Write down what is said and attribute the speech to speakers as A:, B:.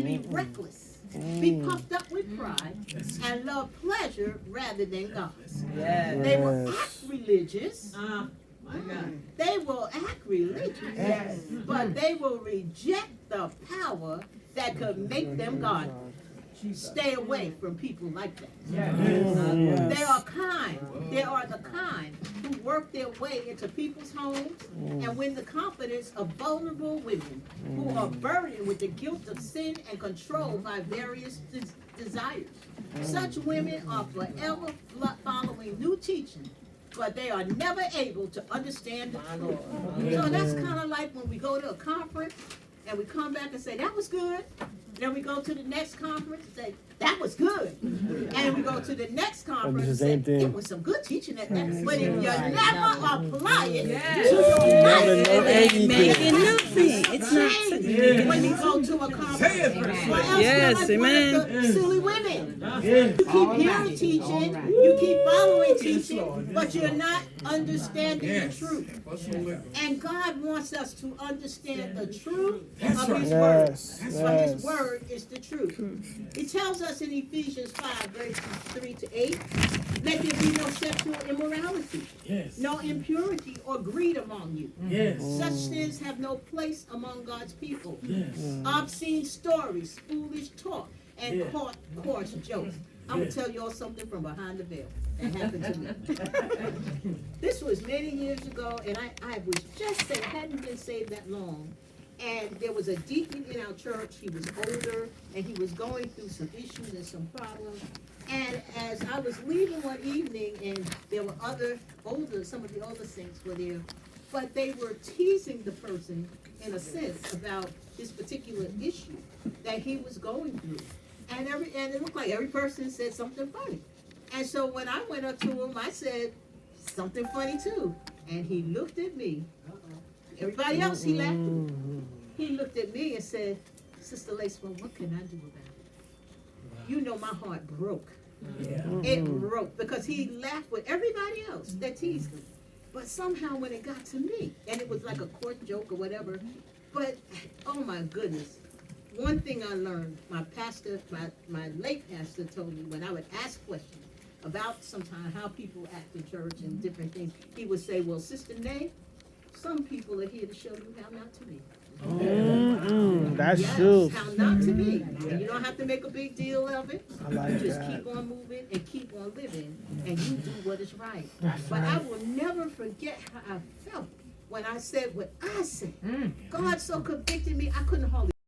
A: and be reckless, be puffed up with pride, and love pleasure rather than God.
B: Yes.
A: They will act religious.
B: My God.
A: They will act religious, but they will reject the power that could make them godly. Stay away from people like that. They are kind. They are the kind who work their way into people's homes and win the confidence of vulnerable women who are burdened with the guilt of sin and controlled by various desires. Such women are forever following new teaching, but they are never able to understand the truth. So that's kind of like when we go to a conference and we come back and say, that was good. Then we go to the next conference and say, that was good. And we go to the next conference and say, it was some good teaching at that. But if you never apply it to your life,
C: Making nothing. It's not.
A: when you go to a conference, or else you're like one of the silly women. You keep hearing teaching, you keep following teaching, but you're not understanding the truth. And God wants us to understand the truth of His Word. For His Word is the truth. He tells us in Ephesians 5, verses 3 to 8, let there be no sexual immorality, no impurity or greed among you. Such sins have no place among God's people. Obscene stories, foolish talk, and coarse jokes. I'm going to tell you all something from behind the veil that happened to me. This was many years ago, and I was just saved, hadn't been saved that long. And there was a deacon in our church. He was older, and he was going through some issues and some problems. And as I was leaving one evening, and there were some of the older saints were there, but they were teasing the person, in a sense, about this particular issue that he was going through. And it looked like every person said something funny. And so when I went up to him, I said something funny too. And he looked at me. Everybody else, he laughed at me. He looked at me and said, Sister Lacewell, what can I do about it? You know my heart broke. It broke because he laughed with everybody else that teased him. But somehow when it got to me, and it was like a court joke or whatever, but oh my goodness, one thing I learned, my pastor, my late pastor told me when I would ask questions about sometimes how people act in church and different things, he would say, well, Sister Renae, some people are here to show you how not to be.
D: That's true.
A: How not to be. And you don't have to make a big deal of it.
D: I like
A: You just
D: that.
A: keep on moving and keep on living, and you do what is right. But I will never forget how I felt when I said what I said. God so convicted me, I couldn't hardly